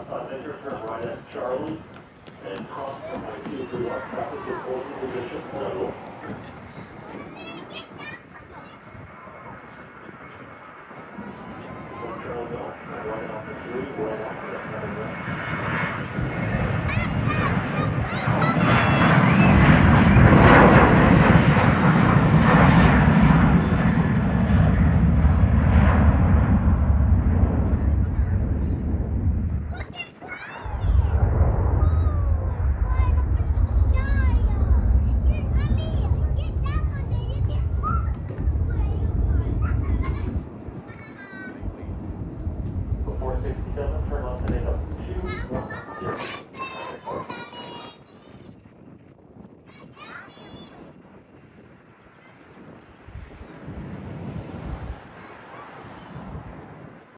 Enter turn right at Charlie and cross runway 231. Traffic is holding position level. Charlie Bell, right off the 3, right after turn left and up 210.